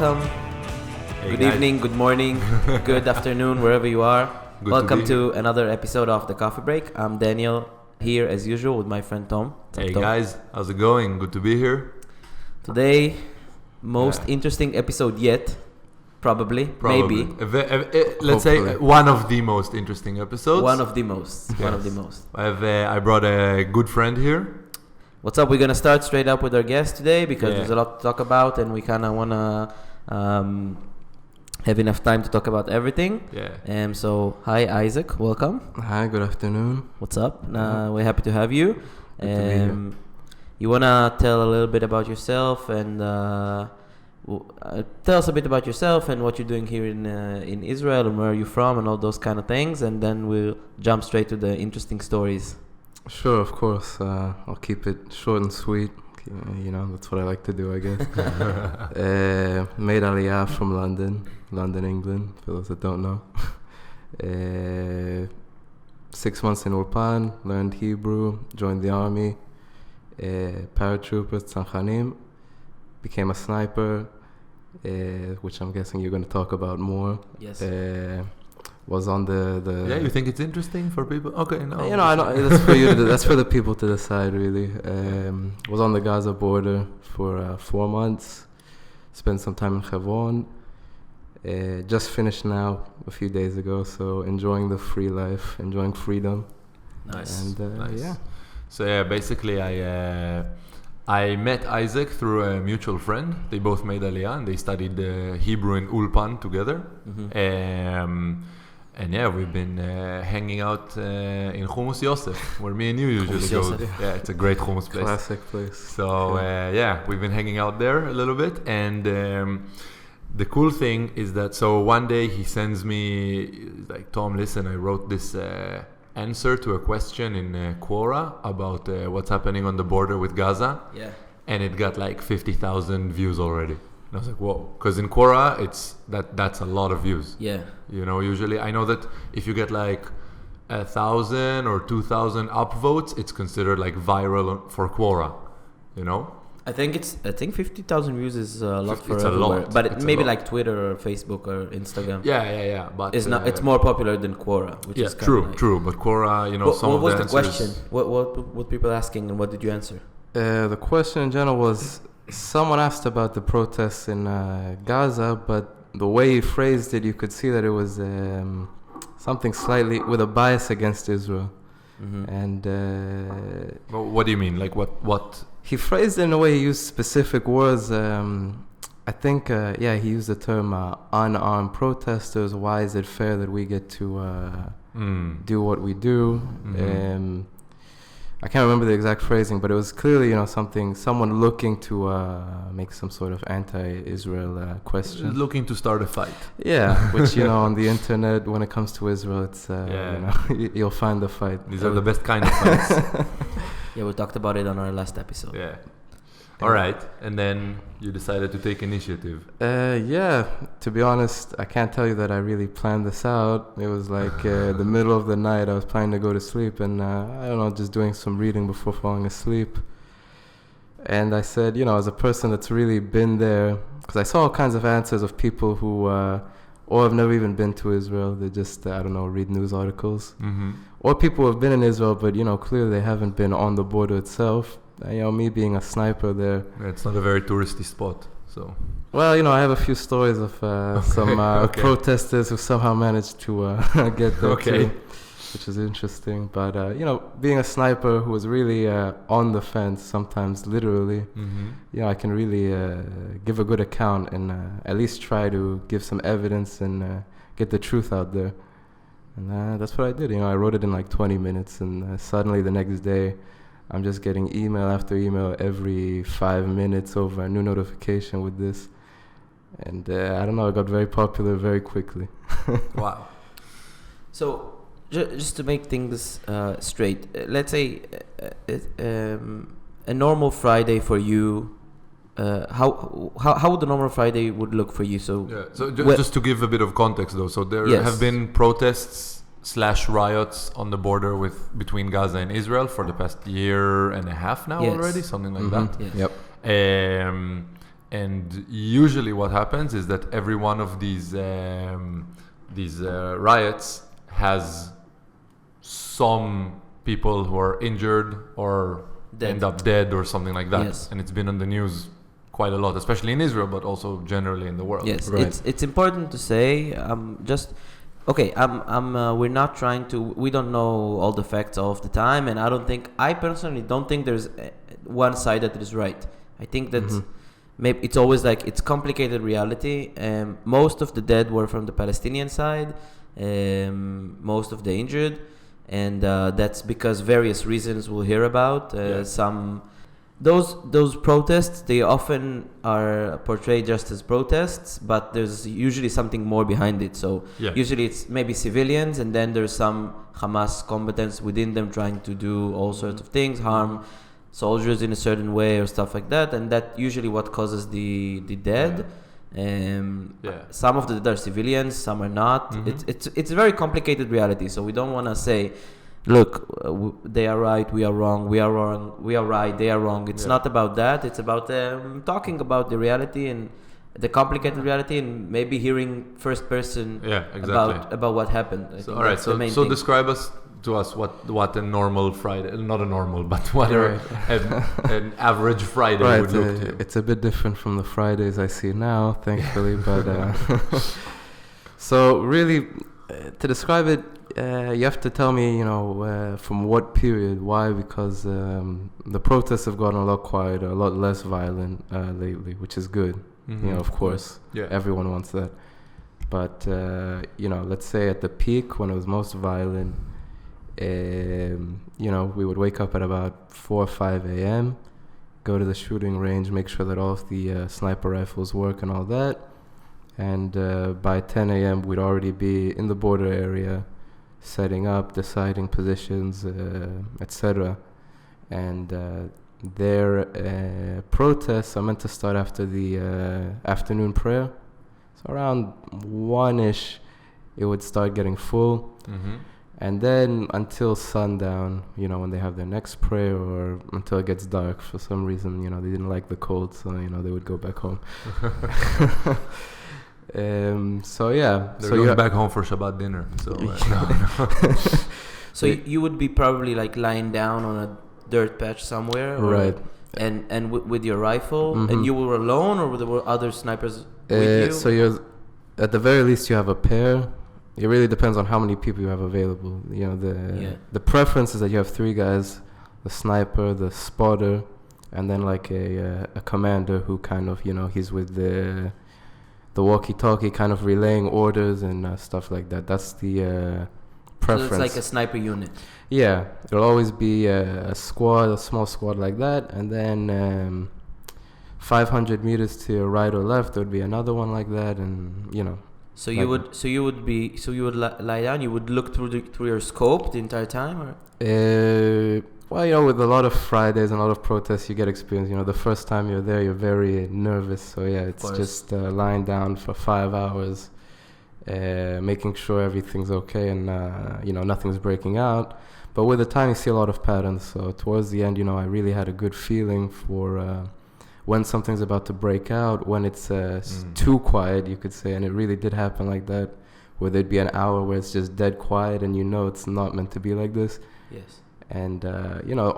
welcome. Good evening, good morning, good afternoon, wherever you are. Welcome to another episode of The Coffee Break. I'm Daniel, here as usual with my friend Tom. Hey guys, how's it going? Good to be here. Today, most interesting episode yet. Probably. Maybe. Let's say one of the most interesting episodes. One of the most. I brought a good friend here. What's up? We're going to start straight up with our guest today because there's a lot to talk about and we kind of want to have enough time to talk about everything. Yeah. So, hi Isaac, welcome. Hi, good afternoon. What's up? We're happy to have you. Good to be here. You want to tell a little bit about yourself and tell us a bit about yourself and what you're doing here in Israel and where you're from and all those kind of things, and then we'll jump straight to the interesting stories. Sure, of course. I'll keep it short and sweet. You know, that's what I like to do, I guess. Made Aliyah from London, England, for those that don't know. 6 months in Ulpan, learned Hebrew, joined the army, paratrooper, Tzanchanim, became a sniper, which I'm guessing you're going to talk about more. Yes. Was on the Yeah, you think it's interesting for people? Okay, no. You know, I know that's for you. That's for the people to decide, really. Was on the Gaza border for 4 months. Spent some time in Hebron. Just finished now a few days ago, so enjoying the free life, enjoying freedom. Nice. And Nice. yeah. So yeah, basically I met Isaac through a mutual friend. They both made Aliyah and they studied Hebrew in Ulpan together. Mm-hmm. And yeah, we've been hanging out in Hummus Yosef, where me and you usually go. Yeah, it's a great hummus place. Classic place. So yeah, we've been hanging out there a little bit. And the cool thing is that, so one day he sends me, like, Tom, listen, I wrote this answer to a question in Quora about what's happening on the border with Gaza. Yeah. And it got like 50,000 views already. And I was like, whoa. Because in Quora, that's a lot of views. Yeah. You know, usually I know that if you get like 1,000 or 2,000 upvotes, it's considered like viral for Quora, you know? I think 50,000 views is a lot for It's a everywhere. lot. But It's a maybe lot. like Twitter or Facebook or Instagram. Yeah. But It's not. It's more popular than Quora, which is kind of like, true. But Quora, you know, What was the answers. question? What people asking and what did you answer? The question in general was, someone asked about the protests in Gaza, but the way he phrased it, you could see that it was something slightly with a bias against Israel. Mm-hmm. And Well, what do you mean? Like what? he phrased it in a way, he used specific words. I think, he used the term unarmed protesters. Why is it fair that we get to do what we do? Mm-hmm. I can't remember the exact phrasing, but it was clearly, you know, someone looking to make some sort of anti-Israel question. Looking to start a fight. Yeah, which, you know, on the internet, when it comes to Israel, it's, you know, you'll find the fight. These are the best kind of fights. Yeah, we talked about it on our last episode. Yeah. All right. And then you decided to take initiative. Yeah, to be honest, I can't tell you that I really planned this out. It was like the middle of the night. I was planning to go to sleep and, I don't know, just doing some reading before falling asleep. And I said, you know, as a person that's really been there, because I saw all kinds of answers of people who or have never even been to Israel. They just, I don't know, read news articles. Mm-hmm. Or people who have been in Israel, but, you know, clearly they haven't been on the border itself. You know, me being a sniper there. It's not a very touristy spot, so. Well, you know, I have a few stories of some protesters who somehow managed to get there too, which is interesting. But, you know, being a sniper who was really on the fence, sometimes literally, you know, I can really give a good account and at least try to give some evidence and get the truth out there. And that's what I did. You know, I wrote it in like 20 minutes and suddenly the next day, I'm just getting email after email every 5 minutes over a new notification with this. And I don't know, it got very popular very quickly. Wow. So, just to make things straight, let's say a normal Friday for you, how would the normal Friday would look for you? So, Yeah. So just to give a bit of context though, so there have been protests / riots on the border between Gaza and Israel for the past year and a half now already, something like that. Yes. Yep. and usually what happens is that every one of these riots has some people who are injured or end up dead or something like that. Yes. And it's been on the news quite a lot, especially in Israel, but also generally in the world. Yes, Right. it's important to say. We're not trying to. We don't know all the facts all of the time, and I personally don't think there's one side that is right. I think that maybe it's always like it's complicated reality. Most of the dead were from the Palestinian side, most of the injured, and that's because various reasons we'll hear about. Those protests, they often are portrayed just as protests, but there's usually something more behind it. So usually it's maybe civilians, and then there's some Hamas combatants within them trying to do all sorts of things, harm soldiers in a certain way or stuff like that, and that usually what causes the dead. Some of the dead are civilians, some are not. It's a very complicated reality, so we don't want to say, look, they are right, we are wrong, we are wrong, we are right, they are wrong. It's not about that. It's about talking about the reality and the complicated reality, and maybe hearing first person about what happened. So, all right, so describe to us what a normal Friday, not a normal, but what an average Friday would look to. It's a bit different from the Fridays I see now, thankfully. But so really, to describe it, you have to tell me, from what period, why, because the protests have gotten a lot quieter, a lot less violent lately, which is good. Of course, everyone wants that. But, let's say at the peak, when it was most violent, we would wake up at about 4 or 5 a.m., go to the shooting range, make sure that all of the sniper rifles work and all that. And by 10 a.m., we'd already be in the border area, setting up, deciding positions, etc. And their protests are meant to start after the afternoon prayer. So around 1-ish, it would start getting full. And then until sundown, when they have their next prayer, or until it gets dark. For some reason, they didn't like the cold, so, they would go back home. They're going back home for Shabbat dinner. So So you would be probably like lying down on a dirt patch somewhere, right? And with your rifle, and you were alone, or there were other snipers with you? So you're, at the very least, you have a pair. It really depends on how many people you have available. The preference is that you have 3 guys: the sniper, the spotter, and then like a commander who kind of, he's with the walkie-talkie, kind of relaying orders and stuff like that. That's the preference. So it's like a sniper unit. Yeah, there'll always be a small squad like that, and then 500 meters to your right or left, there would be another one like that, and So you would lie down. You would look through your scope the entire time, or? Well, with a lot of Fridays and a lot of protests, you get experience. The first time you're there, you're very nervous. So it's just lying down for 5 hours, making sure everything's okay and nothing's breaking out. But with the time, you see a lot of patterns. So towards the end, I really had a good feeling for when something's about to break out, when it's too quiet, you could say. And it really did happen like that, where there'd be an hour where it's just dead quiet, and it's not meant to be like this. Yes. And,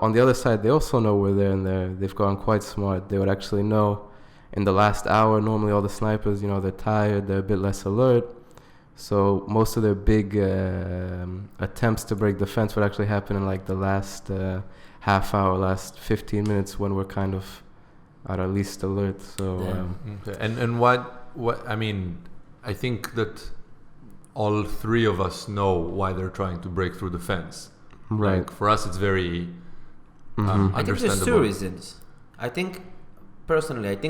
on the other side, they also know we're there, and they've gone quite smart. They would actually know in the last hour, normally all the snipers, they're tired, they're a bit less alert. So most of their big attempts to break the fence would actually happen in like the last half hour, last 15 minutes, when we're kind of at our least alert. So and what I mean, I think that all 3 of us know why they're trying to break through the fence. Right. Like, for us, it's very understandable. I think there's 2 reasons. I think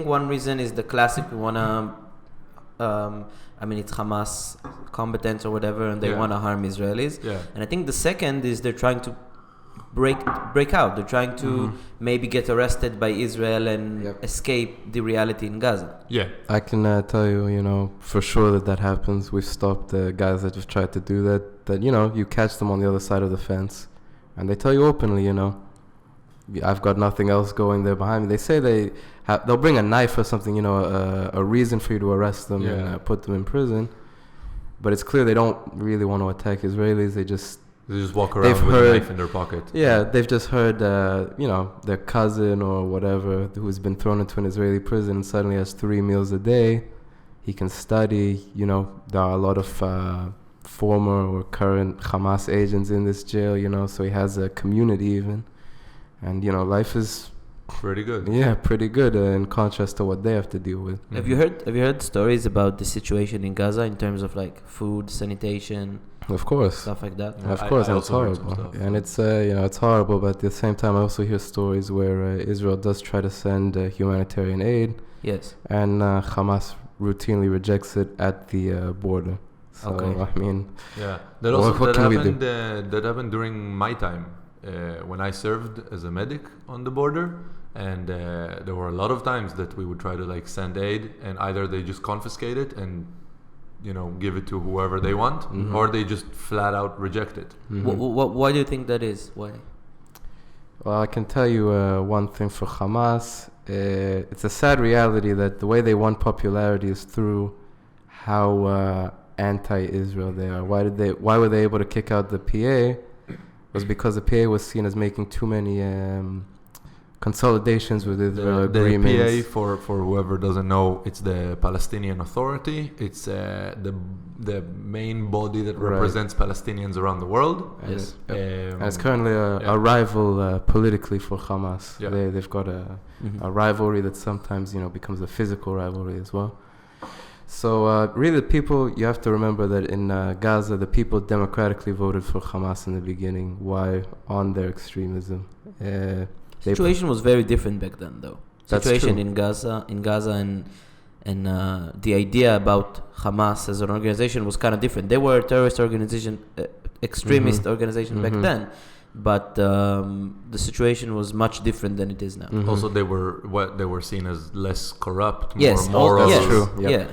one reason is the classic. We wanna, it's Hamas combatants or whatever, and they wanna harm Israelis. Yeah. And I think the second is they're trying to break out. They're trying to maybe get arrested by Israel and escape the reality in Gaza. Yeah. I can tell you, for sure that happens. We've stopped the guys that have tried to do that, you catch them on the other side of the fence, and they tell you openly, I've got nothing else going there behind me. They say they'll bring a knife or something, a reason for you to arrest them and put them in prison. But it's clear they don't really want to attack Israelis. They just walk around with a knife in their pocket. Yeah, they've just heard, their cousin or whatever who's been thrown into an Israeli prison and suddenly has 3 meals a day. He can study. There are a lot of former or current Hamas agents in this jail. So he has a community even, and life is pretty good. Yeah, pretty good in contrast to what they have to deal with. Mm-hmm. Have you heard stories about the situation in Gaza in terms of like food, sanitation? Of course, stuff like that. Yeah, of course, and it's horrible. And it's it's horrible. But at the same time, I also hear stories where Israel does try to send humanitarian aid. Yes. And Hamas routinely rejects it at the border. So I mean, that happened during my time when I served as a medic on the border. And there were a lot of times that we would try to like send aid, and either they just confiscate it and give it to whoever they want, or they just flat out reject it. Why do you think that is? Why? Well, I can tell you one thing for Hamas. It's a sad reality that the way they won popularity is through how anti-Israel they are. Why were they able to kick out the PA? Was because the PA was seen as making too many consolidations with Israel agreements. The PA, for whoever doesn't know, it's the Palestinian Authority. It's the main body that represents Palestinians around the world. Yes. And it's currently a rival politically for Hamas. Yeah. They've got a rivalry that sometimes becomes a physical rivalry as well. So really, the people, you have to remember that in Gaza, the people democratically voted for Hamas in the beginning. Why? On their extremism. Situation was very different back then, though. Situation in Gaza, and the idea about Hamas as an organization was kind of different. They were a terrorist organization, extremist organization back then, but the situation was much different than it is now. Also, they were seen as less corrupt, yes, more moral. Yes, true. Yeah.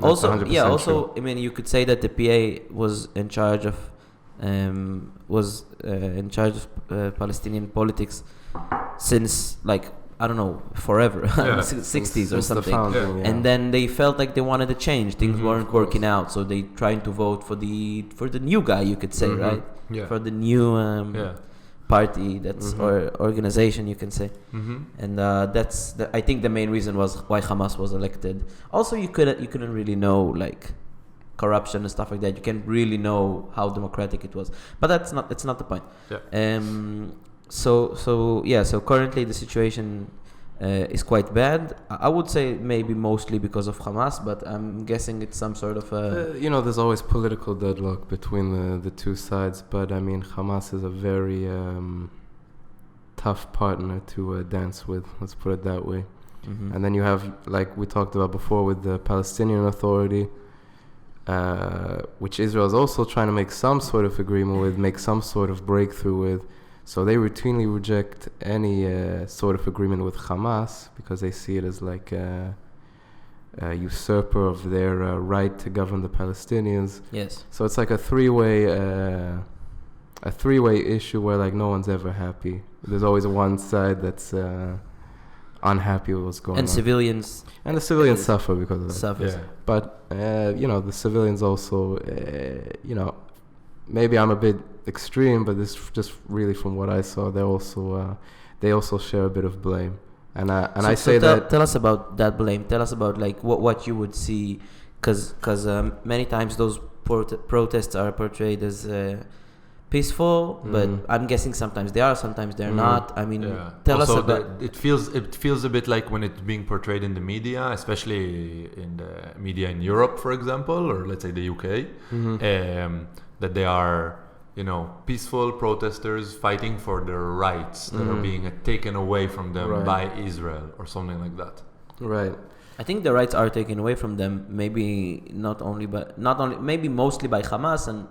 Also, I mean, you could say that the PA was in charge of Palestinian politics since forever, 60s or something. And then they felt like they wanted a change. Things weren't working out, so they tried to vote for the new guy, you could say, right? Yeah. For the new party or organization, you can say. And I think the main reason was why Hamas was elected. Also, you couldn't really know like corruption and stuff like that. You can't really know how democratic it was, but that's not the point. So currently the situation is quite bad. I would say maybe mostly because of Hamas, but I'm guessing it's some sort of there's always political deadlock between the two sides, but I mean Hamas is a very tough partner to dance with, let's put it that way. And then you have, like we talked about before, with the Palestinian Authority, which Israel is also trying to make some sort of agreement with, make some sort of breakthrough with. So they routinely reject any sort of agreement with Hamas because they see it as like a usurper of their right to govern the Palestinians. Yes. So it's like a three-way issue where like no one's ever happy. There's always one side that's unhappy with what's going on. And the civilians suffer because of that. Suffers. Yeah. But the civilians also, maybe I'm a bit extreme, but this just really from what I saw, they also share a bit of blame, and I say that. Tell us about that blame. Tell us about like what you would see, because many times those protests are portrayed as peaceful, but I'm guessing sometimes they are, sometimes they're not. I mean, tell us about. It feels a bit like when it's being portrayed in the media, especially in the media in Europe, for example, or let's say the UK, that they are, peaceful protesters fighting for their rights that are being taken away from them by Israel or something like that. Right. I think the rights are taken away from them. Maybe maybe mostly by Hamas and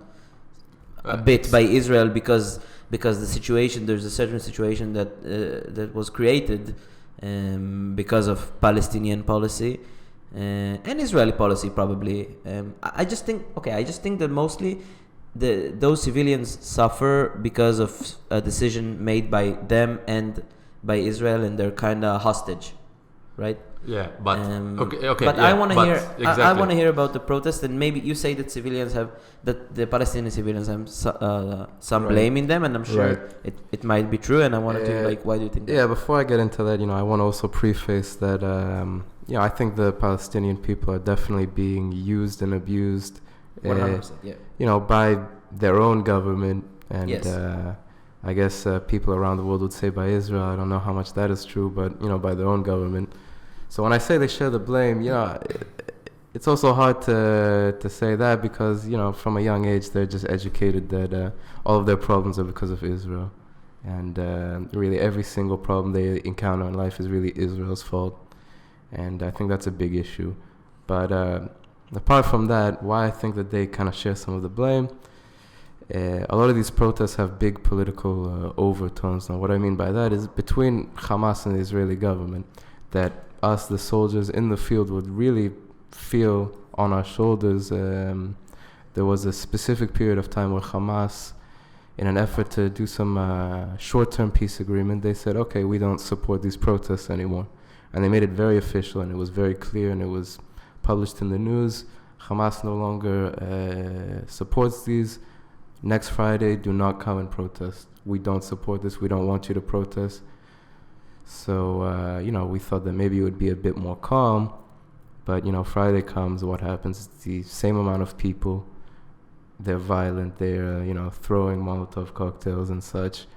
a bit by Israel because there's a certain situation that was created because of Palestinian policy and Israeli policy probably. I just think that mostly those civilians suffer because of a decision made by them and by Israel and they're kind of hostage, right? Yeah, but okay. But yeah, I want to hear. Exactly. I want to hear about the protest, and maybe you say that the Palestinian civilians have some blame in them, and I'm sure it might be true. And I wanted to why do you think that? Yeah, before I get into that, I want to also preface that I think the Palestinian people are definitely being used and abused, 100%, by their own government, and yes. I guess people around the world would say by Israel. I don't know how much that is true, but by their own government. So when I say they share the blame, it's also hard to say that because from a young age they're just educated that all of their problems are because of Israel, and really every single problem they encounter in life is really Israel's fault, and I think that's a big issue. But apart from that, why I think that they kind of share some of the blame. A lot of these protests have big political overtones. Now, what I mean by that is between Hamas and the Israeli government, that us, the soldiers in the field, would really feel on our shoulders. There was a specific period of time where Hamas, in an effort to do some short-term peace agreement, they said, okay, we don't support these protests anymore. And they made it very official, and it was very clear, and it was published in the news. Hamas no longer supports these. Next Friday, do not come and protest. We don't support this. We don't want you to protest. So, we thought that maybe it would be a bit more calm. But, Friday comes, what happens? It's the same amount of people. They're violent. They're, throwing Molotov cocktails and such.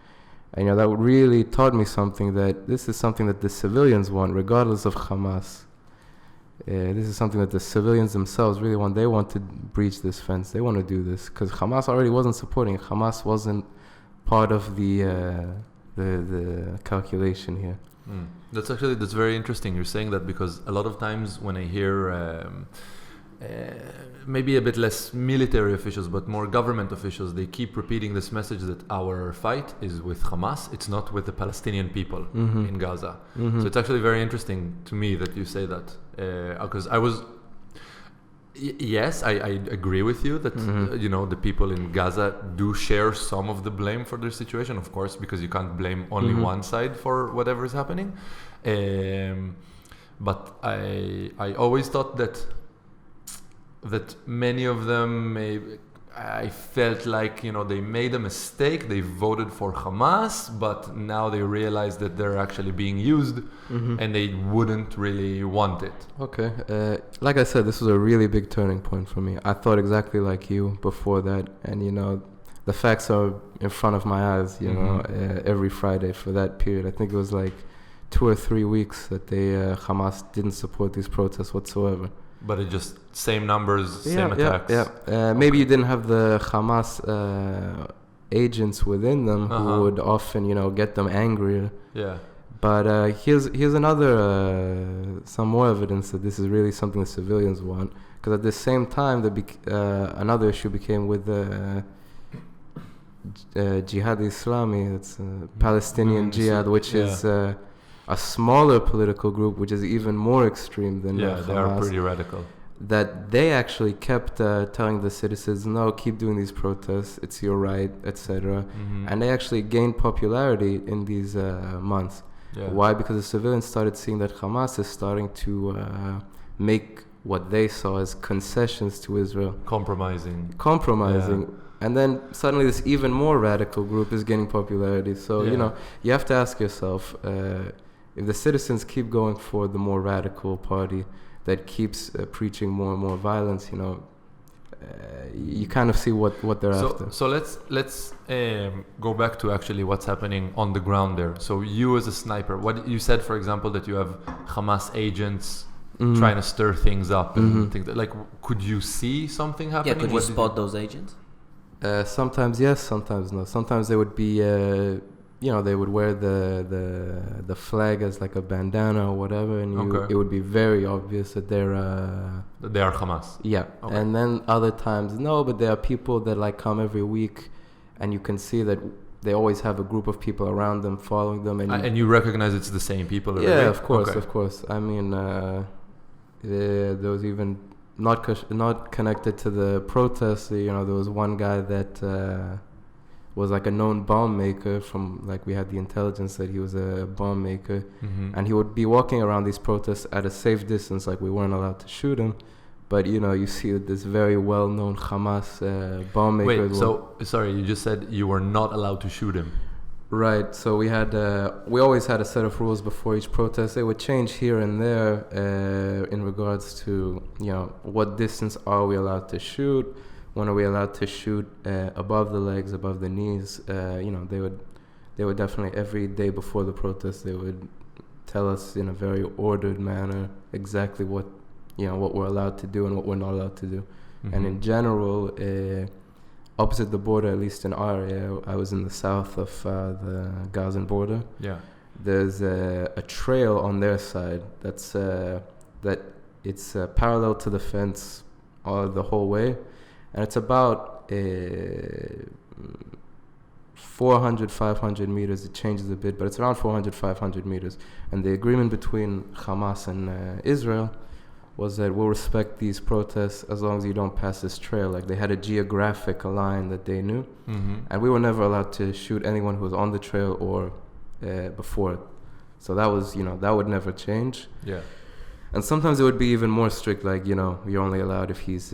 And, that really taught me something, that this is something that the civilians want, regardless of Hamas. This is something that the civilians themselves really want. They want to breach this fence. They want to do this because Hamas already wasn't supporting it. Hamas wasn't part of the calculation here. That's very interesting. You're saying that because a lot of times when I hear maybe a bit less military officials but more government officials, they keep repeating this message that our fight is with Hamas. It's not with the Palestinian people in Gaza. So it's actually very interesting to me that you say that because yes, I agree with you that the people in Gaza do share some of the blame for their situation, of course, because you can't blame only one side for whatever is happening. But I always thought that many of them I felt like they made a mistake. They voted for Hamas, but now they realize that they're actually being used, and they wouldn't really want it. Okay, like I said, this was a really big turning point for me. I thought exactly like you before that, and the facts are in front of my eyes. Every Friday for that period, I think it was like 2 or 3 weeks that Hamas didn't support these protests whatsoever. But it just same numbers, same attacks. Maybe you didn't have the Hamas agents within them who would often, get them angrier. Yeah. But here's another some more evidence that this is really something the civilians want. Because at the same time, another issue became with the Jihad Islami. It's Palestinian Jihad, which is a smaller political group, which is even more extreme than Hamas. They are pretty radical. That they actually kept telling the citizens, no, keep doing these protests, it's your right, etc. And they actually gained popularity in these months. Why? Because the civilians started seeing that Hamas is starting to make what they saw as concessions to Israel. Compromising. And then suddenly this even more radical group is gaining popularity. So, you have to ask yourself, if the citizens keep going for the more radical party that keeps preaching more and more violence, you kind of see what they're after. So let's go back to actually what's happening on the ground there. So you as a sniper, what you said, for example, that you have Hamas agents trying to stir things up and things like, could you see something happening? Yeah, could you spot those agents? Sometimes yes, sometimes no. Sometimes they would be, they would wear the flag as like a bandana or whatever, and it would be very obvious that they are Hamas. Yeah, and then other times no, but there are people that come every week, and you can see that they always have a group of people around them following them, and you recognize it's the same people. Every week? Of course. I mean, there was even. Not connected to the protests. There was one guy that was like a known bomb maker from, like, we had the intelligence that he was a bomb maker. And he would be walking around these protests at a safe distance, like we weren't allowed to shoot him. But, you know, you see this very well-known Hamas bomb maker. Wait, so, sorry, you just said you were not allowed to shoot him. Right, so we always had a set of rules before each protest. They would change here and there in regards to, you know, what distance are we allowed to shoot, when are we allowed to shoot above the legs, above the knees. You know, they would definitely, every day before the protest, they would tell us in a very ordered manner exactly what, you know, what we're allowed to do and what we're not allowed to do. And in general, opposite the border, at least in our area, I was in the south of the Gazan border. Yeah, there's a trail on their side that's that it's parallel to the fence the whole way, and it's about 400-500 meters. It changes a bit, but it's around 400-500 meters. And the agreement between Hamas and Israel was that we'll respect these protests as long as you don't pass this trail. Like, they had a geographic line that they knew, and we were never allowed to shoot anyone who was on the trail or before it. So that was, you know, that would never change. Yeah. And sometimes it would be even more strict, like, you know, you're only allowed if he's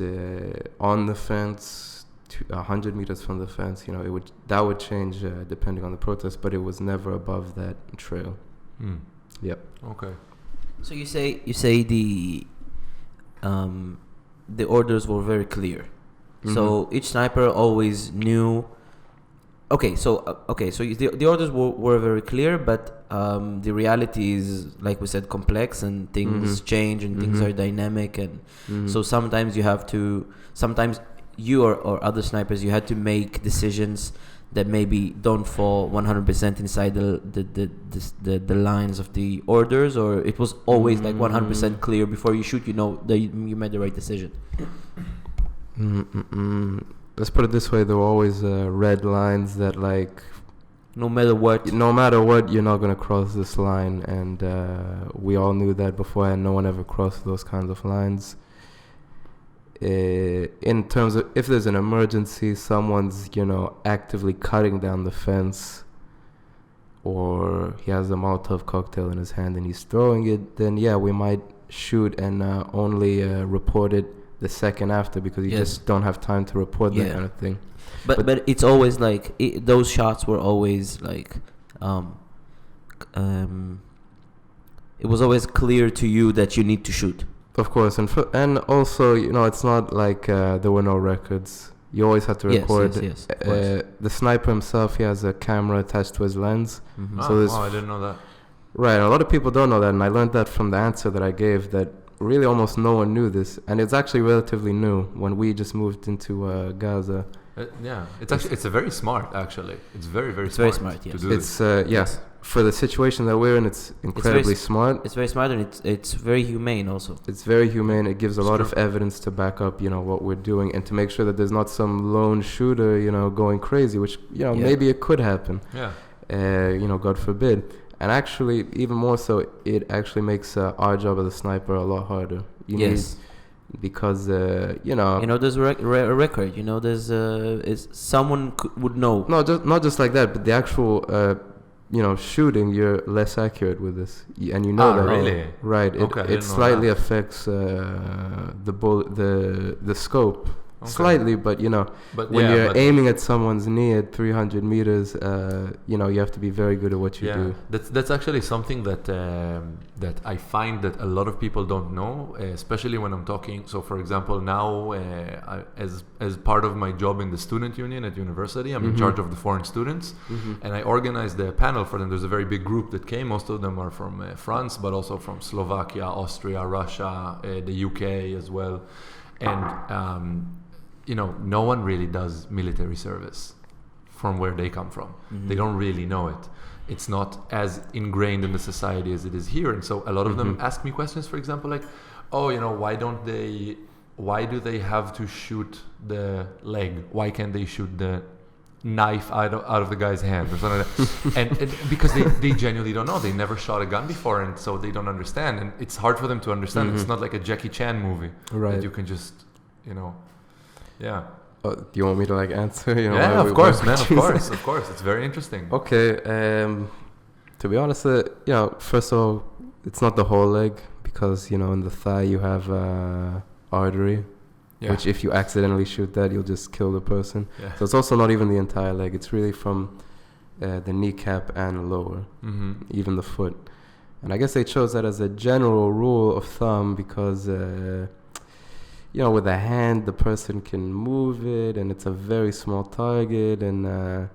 on the fence, 100 meters from the fence. You know, that would change depending on the protest, but it was never above that trail. Yep. Okay. So you say the orders were very clear. So each sniper always knew. So the orders were very clear, but the reality is, like we said, complex, and things change, and things are dynamic, and so sometimes you or other snipers, you had to make decisions that maybe don't fall 100% inside the lines of the orders, or it was always like 100% clear before you shoot, you know that you made the right decision. Let's put it this way: there were always red lines that, like, no matter what, you're not gonna cross this line, and we all knew that beforehand. No one ever crossed those kinds of lines. In terms of if there's an emergency, someone's, you know, actively cutting down the fence, or he has a Molotov cocktail in his hand and he's throwing it, then yeah, we might shoot and only report it the second after, because you just don't have time to report that kind of thing. But it's always like those shots were always like it was always clear to you that you need to shoot. Of course, and also, you know, it's not like there were no records. You always had to record. Yes, the sniper himself, he has a camera attached to his lens. So I didn't know that. Right, a lot of people don't know that, and I learned that from the answer that I gave, that really almost no one knew this, and it's actually relatively new when we just moved into Gaza. It's a very smart, actually. It's very, very smart. Very smart, yes. To do it's yes. For the situation that we're in, it's incredibly smart. It's very smart, and it's very humane also. It's very humane. It gives a lot of evidence to back up, you know, what we're doing, and to make sure that there's not some lone shooter, you know, going crazy, which, you know, maybe it could happen. Yeah. You know, God forbid. And actually, even more so, it actually makes our job as a sniper a lot harder. Because you know, there's a record. You know, there's someone would know. Not just like that, but the actual you know, shooting, you're less accurate with this, and you know that. Really? Right. It slightly affects the scope. Okay. Slightly, but you know, when you're aiming at someone's knee at 300 meters, you know, you have to be very good at what you do. That's actually something that I find that a lot of people don't know, especially when I'm talking. So, for example, now as part of my job in the student union at university, I'm in charge of the foreign students, and I organized a panel for them. There's a very big group that came. Most of them are from France, but also from Slovakia, Austria, Russia, the UK as well, and you know, no one really does military service from where they come from. They don't really know it. It's not as ingrained in the society as it is here. And so a lot of them ask me questions, for example, like, oh, you know, why do they have to shoot the leg? Why can't they shoot the knife out of the guy's hand or something like that? and because they genuinely don't know. They never shot a gun before, and so they don't understand. And it's hard for them to understand. It's not like a Jackie Chan movie that you can just, you know... Yeah. Do you want me to like answer? Yeah, of course, man. Of course. It's very interesting. Okay. To be honest, first of all, it's not the whole leg because in the thigh you have artery, which if you accidentally shoot that, you'll just kill the person. Yeah. So it's also not even the entire leg. It's really from the kneecap and lower, even the foot. And I guess they chose that as a general rule of thumb because, with a hand, the person can move it and it's a very small target. And,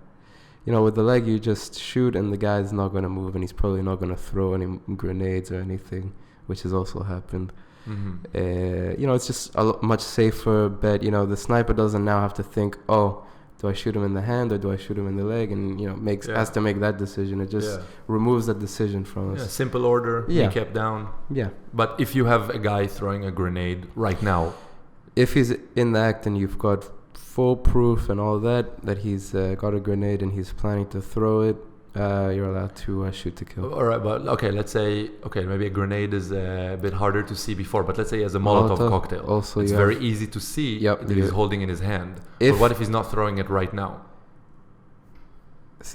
with the leg, you just shoot and the guy's not going to move and he's probably not going to throw any grenades or anything, which has also happened. It's just a much safer bet. The sniper doesn't now have to think, oh, do I shoot him in the hand or do I shoot him in the leg? And, has to make that decision. It just removes that decision from us. Yeah, simple order, kneecap down. Yeah. But if you have a guy throwing a grenade right now. If he's in the act and you've got full proof and all that he's got a grenade and he's planning to throw it, you're allowed to shoot to kill. All right, but let's say, maybe a grenade is a bit harder to see before, but let's say he has a Molotov cocktail. Also, it's very easy to see that he's holding in his hand. But what if he's not throwing it right now?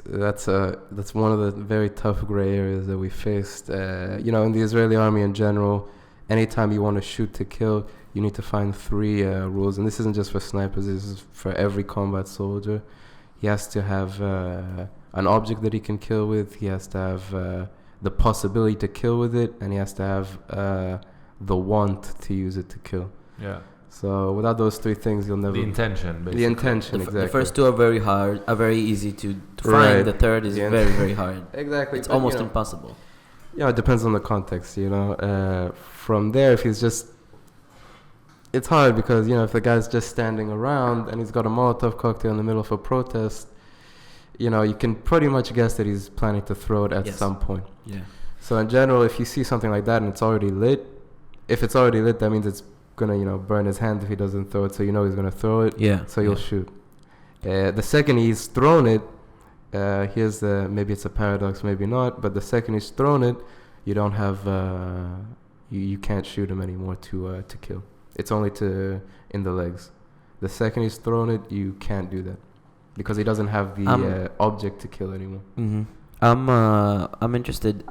That's one of the very tough gray areas that we faced. In the Israeli army in general, anytime you want to shoot to kill, you need to find 3 rules, and this isn't just for snipers. This is for every combat soldier. He has to have an object that he can kill with. He has to have the possibility to kill with it, and he has to have the want to use it to kill. Yeah. So without those 3 things, you'll never. The intention, basically. The intention, exactly. The first 2 are very hard, are very easy to find. The third is very, very hard. Exactly. It's almost impossible. Yeah, it depends on the context. From there, if he's just. It's hard because, if the guy's just standing around and he's got a Molotov cocktail in the middle of a protest, you can pretty much guess that he's planning to throw it at some point. Yeah. So in general, if you see something like that and it's already lit, if it's already lit, that means it's going to, burn his hand if he doesn't throw it. So he's going to throw it. Yeah. So you'll shoot. The second he's thrown it, maybe it's a paradox, maybe not, but the second he's thrown it, you don't have, you can't shoot him anymore to kill. It's only in the legs. The second he's thrown it, you can't do that because he doesn't have the object to kill anymore. I'm interested.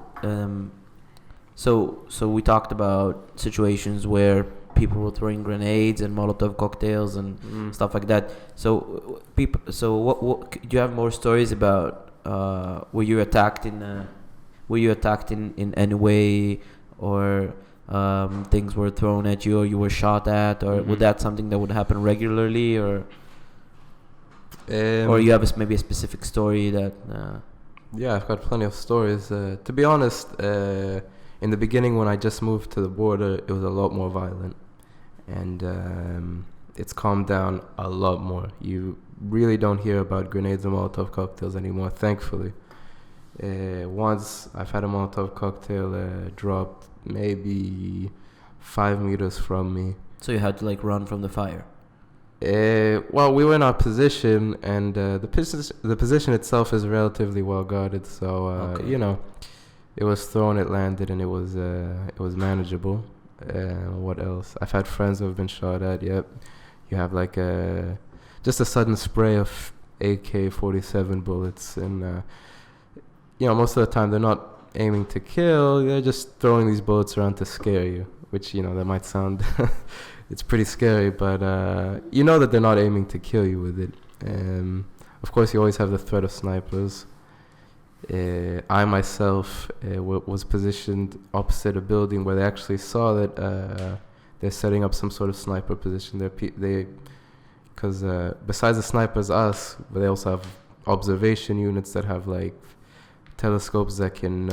So we talked about situations where people were throwing grenades and Molotov cocktails and stuff like that. So what do you have more stories about? Were you attacked in any way, or things were thrown at you, or you were shot at, or would that something that would happen regularly, or you have maybe a specific story that? Yeah, I've got plenty of stories. To be honest, in the beginning when I just moved to the border, it was a lot more violent, and it's calmed down a lot more. You really don't hear about grenades and Molotov cocktails anymore, thankfully. Once I've had a Molotov cocktail dropped maybe 5 meters from me. So you had to run from the fire? Well, we were in our position, and the position itself is relatively well guarded. So it was thrown, it landed, and it was manageable. What else? I've had friends who have been shot at. Yep, you have just a sudden spray of AK-47 bullets, and most of the time they're not aiming to kill. They're just throwing these bullets around to scare you, which that might sound it's pretty scary, but that they're not aiming to kill you with it. Of course, you always have the threat of snipers. I myself was positioned opposite a building where they actually saw that they're setting up some sort of sniper position. Because besides the snipers, but they also have observation units that have telescopes that can,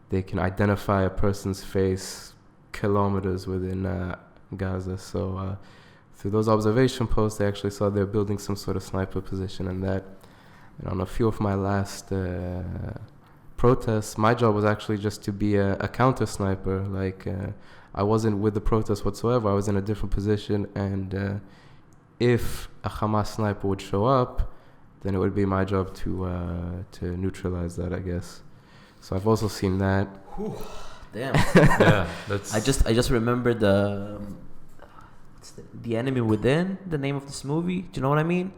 they can identify a person's face kilometers within Gaza. So through those observation posts, they actually saw they're building some sort of sniper position, and on a few of my last protests, my job was actually just to be a counter sniper. I wasn't with the protest whatsoever. I was in a different position, and if a Hamas sniper would show up, then it would be my job to neutralize that, I guess. So I've also seen that. Damn. Yeah, that's. I just remembered The Enemy Within, the name of this movie. Do you know what I mean?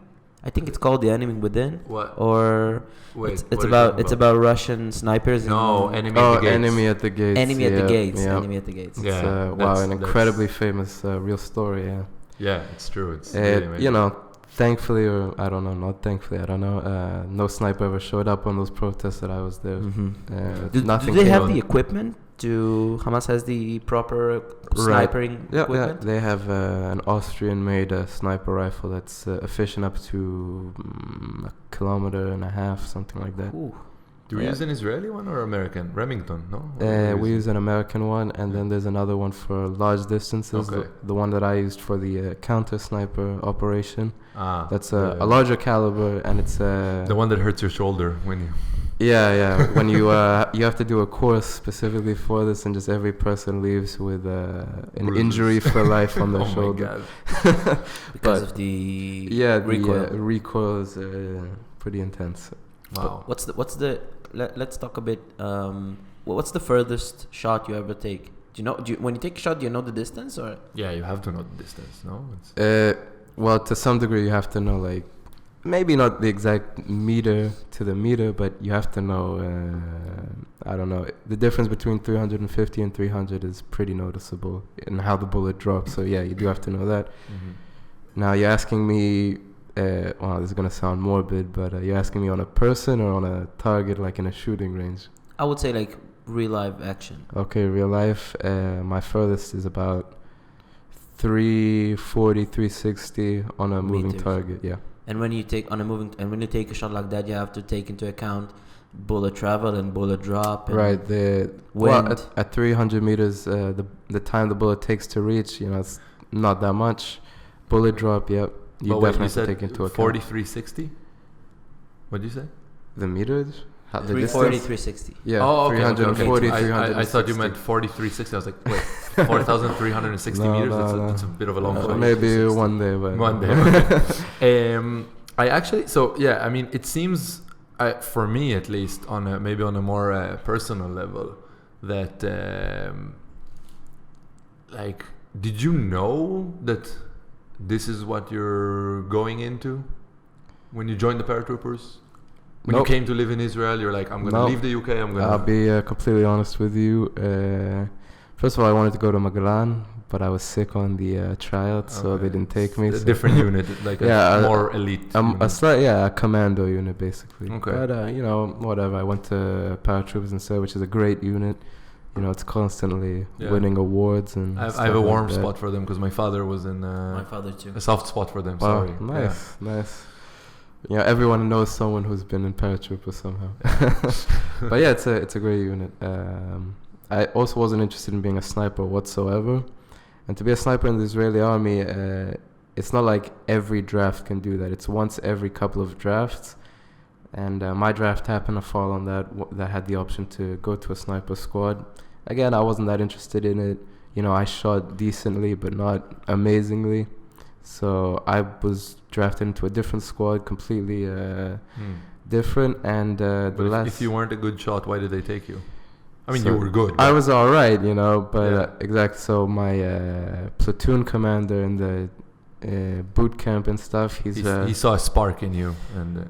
I think it's called The Enemy Within. What? Or Wait, it's about Russian snipers. No, Enemy at the Gates. Enemy at the Gates. Enemy at the Gates. Yeah. Enemy at the Gates. It's, wow, an incredibly famous real story. Yeah. Yeah, it's true. It's really amazing. You know, thankfully, or I don't know, not thankfully, I don't know. No sniper ever showed up on those protests that I was there. Do they have the equipment? Hamas has the proper sniping equipment? Yeah, they have an Austrian-made sniper rifle that's efficient up to 1.5 kilometers, something like that. Ooh. Do we use an Israeli one or American? Remington, no? We use an American one, and then there's another one for large distances. Okay. The one that I used for the counter-sniper operation. That's a larger caliber, and it's the one that hurts your shoulder when you... Yeah. When you have to do a course specifically for this, and just every person leaves with an injury for life on their shoulder. My God. Because of the recoil. The recoil is pretty intense. Wow. Let's talk a bit. What's the furthest shot you ever take? When you take a shot, do you know the distance or? Yeah, you have to know the distance. No. Well, to some degree, you have to know, like, maybe not the exact meter to the meter, but you have to know. I don't know. The difference between 350 and 300 is pretty noticeable in how the bullet drops. So yeah, you do have to know that. Mm-hmm. Now you're asking me. Well, this is gonna sound morbid, but you're asking me on a person or on a target, like in a shooting range? I would say like real life action. Okay, real life. My furthest is about 340, 360 on a moving target. Yeah. And when you take a shot like that, you have to take into account bullet travel and bullet drop. And right. Well, at 300 meters, the time the bullet takes to reach, it's not that much. Bullet drop, yep. You definitely have to take into account. 4360? What did you say? The meters? 340, 360. Yeah. Oh, okay. 340, 360. I thought you meant 4360. I was like, wait, 4,360 meters? That's a bit of a long shot. Maybe one day. But one day. Okay. I actually, it seems, for me at least, maybe on a more personal level, that, did you know that this is what you're going into when you joined the paratroopers? When you came to live in Israel, you're like, I'm going to leave the UK. I'll be completely honest with you. First of all, I wanted to go to Magalan, but I was sick on the tryout, so they didn't take me. A different unit, like a more elite. A commando unit, basically. Okay. But, whatever. I went to paratroopers instead, which is a great unit. It's constantly winning awards and I have a warm spot for them because my father was in. My father too. A soft spot for them. Sorry. Nice. Everyone knows someone who's been in paratrooper somehow. But yeah, it's a great unit. I also wasn't interested in being a sniper whatsoever, and to be a sniper in the Israeli army, it's not like every draft can do that. It's once every couple of drafts. And my draft happened to fall on that had the option to go to a sniper squad. Again, I wasn't that interested in it. I shot decently, but not amazingly. So I was drafted into a different squad, completely different. And if you weren't a good shot, why did they take you? I mean, you were good. I was all right, but exactly. So my platoon commander in the boot camp and stuff, he saw a spark in you, and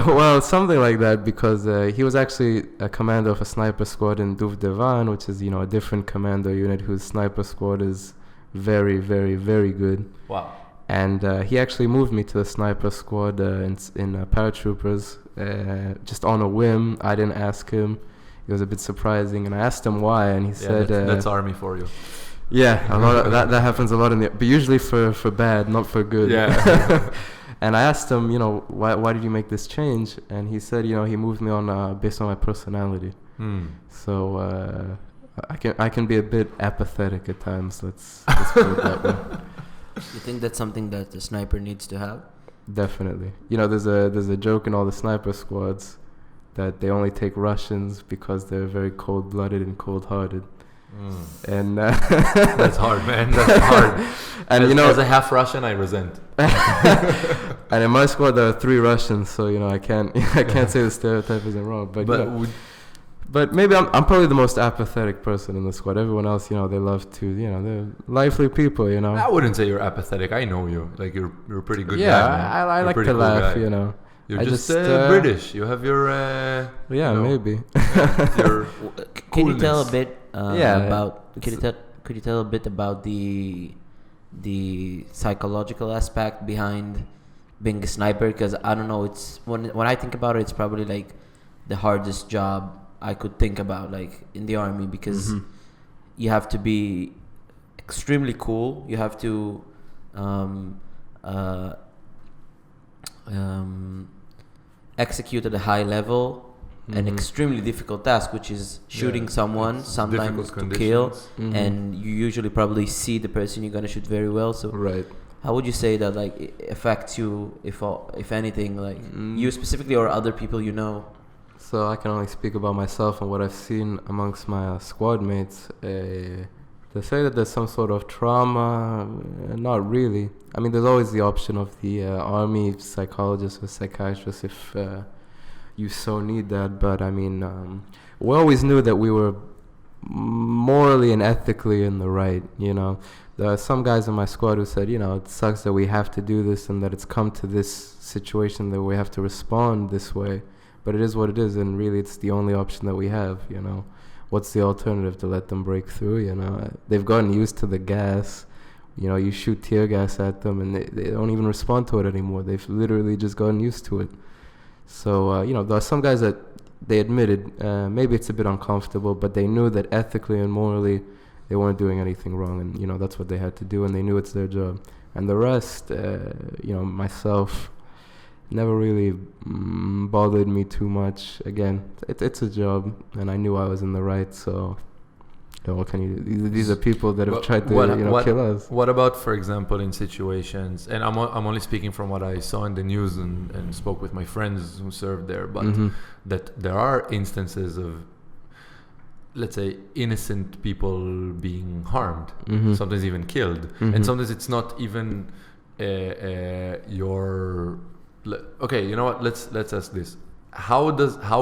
well, something like that, because he was actually a commander of a sniper squad in Duv Devan, which is a different commando unit whose sniper squad is very, very, very good. Wow. And he actually moved me to the sniper squad in paratroopers just on a whim. I didn't ask him. It was a bit surprising, and I asked him why, and he said that's army for you. Yeah, a lot of that happens a lot but usually for bad, not for good. Yeah. And I asked him, why did you make this change? And he said, he moved me on based on my personality. So I can be a bit apathetic at times. Let's put it that way. You think that's something that the sniper needs to have? Definitely. There's a joke in all the sniper squads that they only take Russians because they're very cold-blooded and cold-hearted. And that's hard, man. That's hard. And as a half Russian, I resent. And in my squad there are 3 Russians, so I can't say the stereotype isn't wrong. But But maybe I'm probably the most apathetic person in the squad. Everyone else, they love to, they're lively people, I wouldn't say you're apathetic. I know you. Like, you're a pretty good guy, man. I like to laugh, guy. You're just British. You have your... maybe. Your Can you tell a bit about... Could you tell a bit about the psychological aspect behind being a sniper? Because I don't know, it's when I think about it, it's probably like the hardest job I could think about, like in the army, because you have to be extremely cool. You have to execute at a high level an extremely difficult task, which is shooting someone, sometimes to kill, and you usually probably see the person you're gonna shoot very well. So how would you say that like it affects you, if anything, like you specifically or other people you know? So I can only speak about myself and what I've seen amongst my squad mates. To say that there's some sort of trauma, not really. I mean, there's always the option of the army psychologist or psychiatrist if you so need that. But I mean, we always knew that we were morally and ethically in the right, There are some guys in my squad who said, it sucks that we have to do this and that it's come to this situation that we have to respond this way. But it is what it is, and really it's the only option that we have, What's the alternative? To let them break through, They've gotten used to the gas. You shoot tear gas at them and they don't even respond to it anymore. They've literally just gotten used to it. So, there are some guys that they admitted, maybe it's a bit uncomfortable, but they knew that ethically and morally they weren't doing anything wrong, and, that's what they had to do, and they knew it's their job. And the rest, myself, never really bothered me too much. Again, it's a job, and I knew I was in the right, so what can you do? These are people that have tried to kill us. What about, for example, in situations, and I'm only speaking from what I saw in the news and spoke with my friends who served there, but that there are instances of, let's say, innocent people being harmed, sometimes even killed, and sometimes it's not even your... Okay, you know what? Let's ask this: How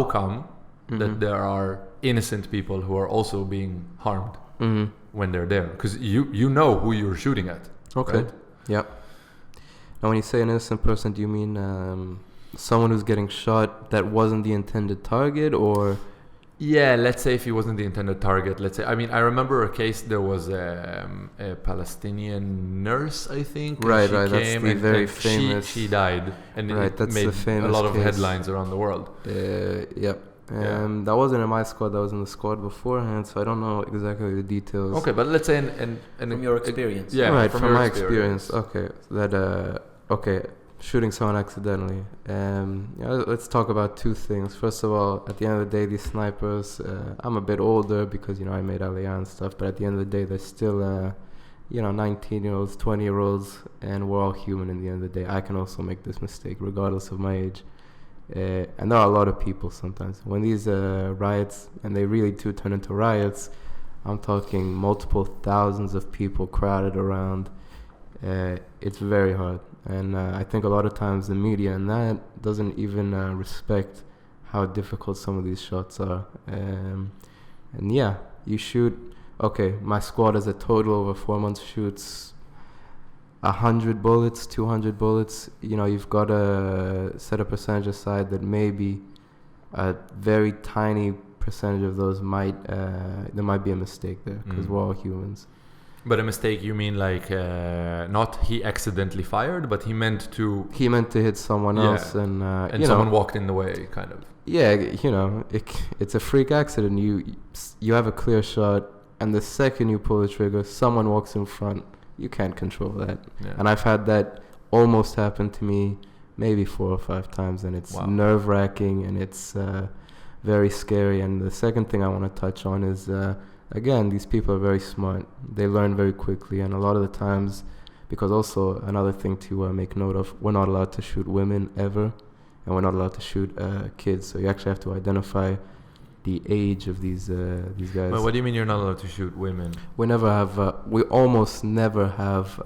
come that there are innocent people who are also being harmed when they're there? Because you know who you're shooting at. Okay. Right? Yeah. Now, when you say an innocent person, do you mean someone who's getting shot that wasn't the intended target, or? Yeah, let's say if he wasn't the intended target. Let's say, I mean, I remember a case. There was a Palestinian nurse, I think. Right. She That's came the and very famous. She died, and it made a lot of headlines around the world. Yep. That wasn't in my squad. That was in the squad beforehand, so I don't know exactly the details. Okay, but let's say from your experience. Yeah, right. From my experience. Okay. Shooting someone accidentally. Let's talk about two things. First of all, at the end of the day, these snipers, I'm a bit older because, I made Aliyah and stuff, but at the end of the day, they're still, 19-year-olds, 20-year-olds, and we're all human in the end of the day. I can also make this mistake regardless of my age. And there are a lot of people sometimes. When these riots, and they really do turn into riots, I'm talking multiple thousands of people crowded around. It's very hard. And I think a lot of times the media and that doesn't even respect how difficult some of these shots are. You shoot. Okay, my squad as a total over 4 months shoots 100 bullets, 200 bullets. You've got to set a percentage aside that maybe a very tiny percentage of those there might be a mistake there because we're all humans. But a mistake, you mean like not he accidentally fired, but he meant to hit someone else, and someone walked in the way, kind of. Yeah, it's a freak accident. You have a clear shot, and the second you pull the trigger, someone walks in front. You can't control that. Yeah. And I've had that almost happen to me maybe 4 or 5 times, and it's nerve-wracking, and it's very scary. And the second thing I want to touch on is. Again, these people are very smart. They learn very quickly, and a lot of the times, because also another thing to make note of, we're not allowed to shoot women ever, and we're not allowed to shoot kids. So you actually have to identify the age of these guys. But what do you mean you're not allowed to shoot women? We almost never have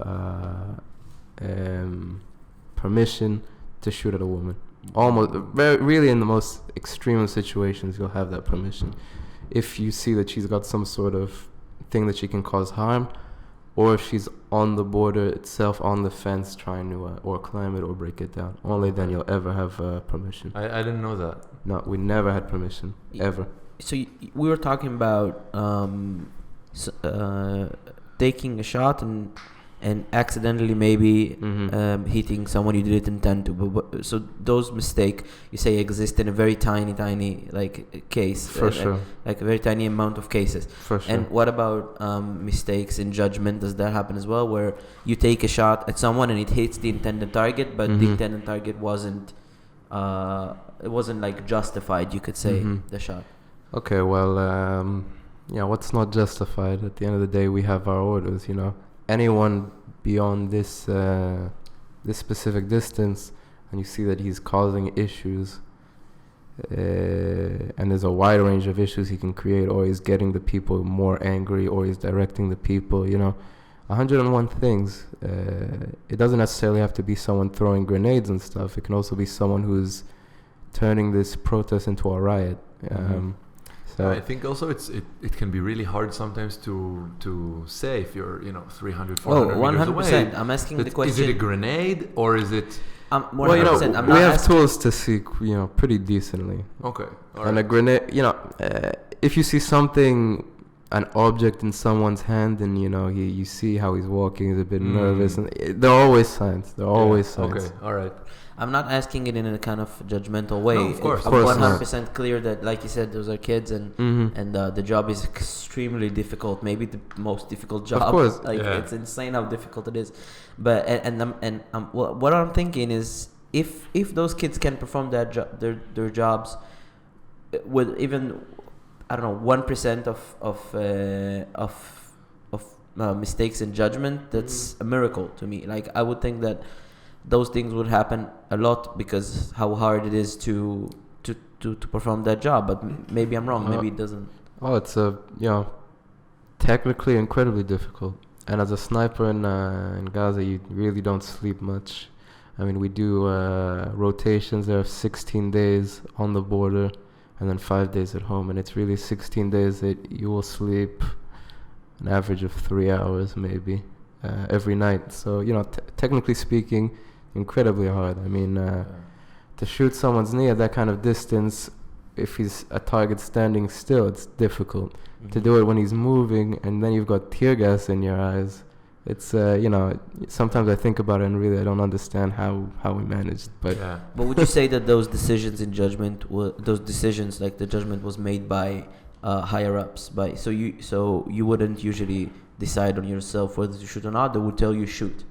permission to shoot at a woman. Almost, really in the most extreme situations, you'll have that permission. If you see that she's got some sort of thing that she can cause harm, or if she's on the border itself, on the fence, trying to or climb it or break it down, only then you'll ever have permission. I didn't know that. No, we never had permission, ever. So we were talking about taking a shot and accidentally maybe hitting someone you didn't intend to. But so those mistakes you say exist in a very tiny like case. For sure. Like a very tiny amount of cases. For sure. And what about mistakes in judgment? Does that happen as well, where you take a shot at someone and it hits the intended target, but the intended target wasn't like justified, you could say, the shot? Okay, well, what's not justified? At the end of the day, we have our orders, Anyone beyond this specific distance, and you see that he's causing issues, and there's a wide range of issues he can create, or he's getting the people more angry, or he's directing the people, 101 things. It doesn't necessarily have to be someone throwing grenades and stuff. It can also be someone who's turning this protest into a riot. I think also it can be really hard sometimes to say if you're 300, 400 meters away. 100%. I'm asking the question. Is it a grenade or is it? 100%. We have tools to see, pretty decently. Okay. All and right. a grenade, if you see something, an object in someone's hand, and you see how he's walking, he's a bit nervous, and there are always signs. Okay. All right. I'm not asking it in a kind of judgmental way. No, of course. I'm 100% clear that, like you said, those are kids, and the job is extremely difficult. Maybe the most difficult job. Of course. It's insane how difficult it is. But what I'm thinking is, if those kids can perform their jobs with even 1% of mistakes in judgment, that's a miracle to me. Like, I would think that those things would happen a lot because how hard it is to perform that job. But maybe I'm wrong. Maybe it doesn't. Oh, it's technically incredibly difficult. And as a sniper in Gaza, you really don't sleep much. I mean, we do rotations. There are 16 days on the border, and then 5 days at home. And it's really 16 days that you will sleep an average of 3 hours maybe every night. So, technically speaking, incredibly hard. I mean, to shoot someone's knee at that kind of distance, if he's a target standing still, it's difficult. To do it when he's moving, and then you've got tear gas in your eyes, it's sometimes I think about it and really I don't understand how we managed. But would you say that those decisions in judgment like the judgment was made by higher ups, so you wouldn't usually decide on yourself whether to shoot or not? They would tell you shoot.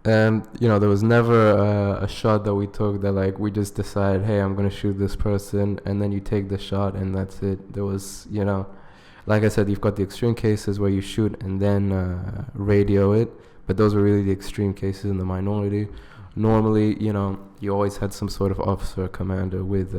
And there was never a shot that we took that like we just decided, hey, I'm gonna shoot this person, and then you take the shot and that's it. There was like I said, you've got the extreme cases where you shoot and then radio it, but those were really the extreme cases in the minority. Normally, you always had some sort of officer or commander with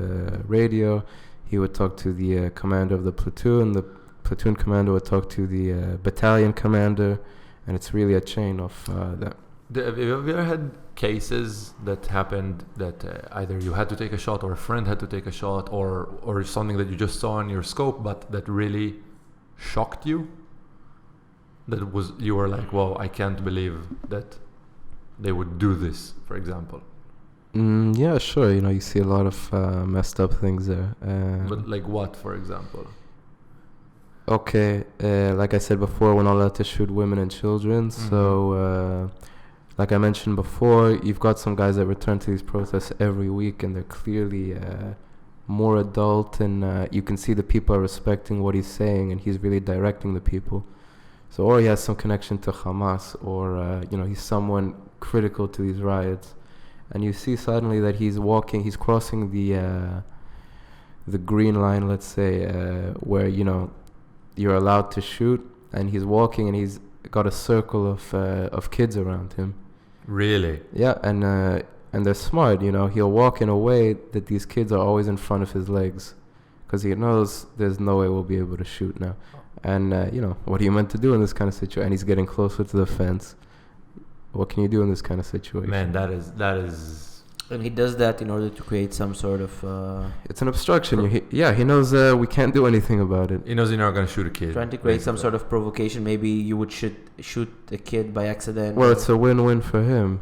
radio. He would talk to the commander of the platoon. The platoon commander would talk to the battalion commander, and it's really a chain of that. Have you ever had cases that happened that either you had to take a shot or a friend had to take a shot or something that you just saw on your scope but that really shocked you? You were like, whoa, I can't believe that they would do this, for example. Yeah, sure. You see a lot of messed up things there. But like what, for example? Okay, like I said before, we're not allowed to shoot women and children. So, like I mentioned before, you've got some guys that return to these protests every week, and they're clearly more adult, and you can see the people are respecting what he's saying, and he's really directing the people. So, or he has some connection to Hamas, or he's someone critical to these riots, and you see suddenly that he's crossing the green line, let's say, where you're allowed to shoot, and he's walking, and he's got a circle of kids around him. Really? Yeah, and they're smart. He'll walk in a way that these kids are always in front of his legs, because he knows there's no way we'll be able to shoot now. And what are you meant to do in this kind of situation? And he's getting closer to the fence. What can you do in this kind of situation? Man, that is And he does that in order to create some sort of... it's an obstruction. He knows we can't do anything about it. He knows you're not going to shoot a kid. Trying to create some sort of provocation. Maybe you would shoot a kid by accident. Well, it's a win-win for him.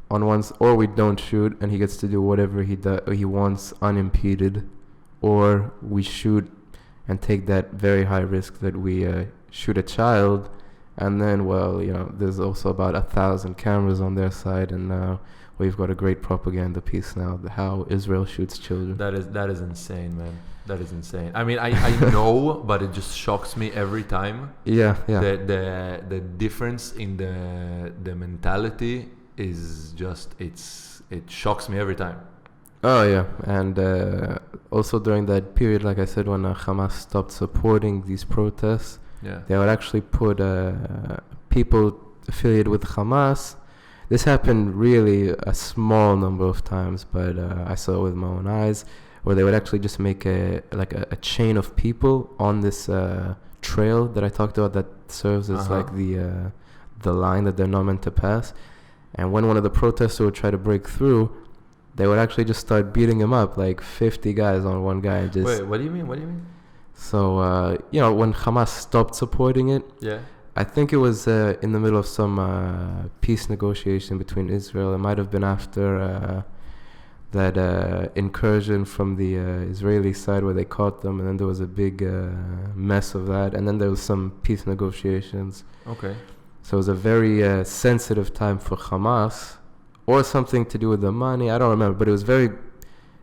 Or we don't shoot, and he gets to do whatever he wants unimpeded, or we shoot and take that very high risk that we shoot a child, and then there's also about 1,000 cameras on their side, and we've got a great propaganda piece now, how Israel shoots children. That is insane, man. That is insane. I mean, I know, but it just shocks me every time. Yeah. The difference in the mentality is just it shocks me every time. Oh yeah, and also during that period, like I said, when Hamas stopped supporting these protests, they would actually put people affiliated with Hamas. This happened really a small number of times, but I saw it with my own eyes, where they would actually just make a chain of people on this trail that I talked about that serves as like the line that they're not meant to pass. And when one of the protesters would try to break through, they would actually just start beating him up, like 50 guys on one guy. And just Wait, what do you mean? So, when Hamas stopped supporting it, I think it was in the middle of some peace negotiation between Israel. It might have been after that incursion from the Israeli side where they caught them, and then there was a big mess of that, and then there was some peace negotiations. Okay. So it was a very sensitive time for Hamas, or something to do with the money. I don't remember, but it was very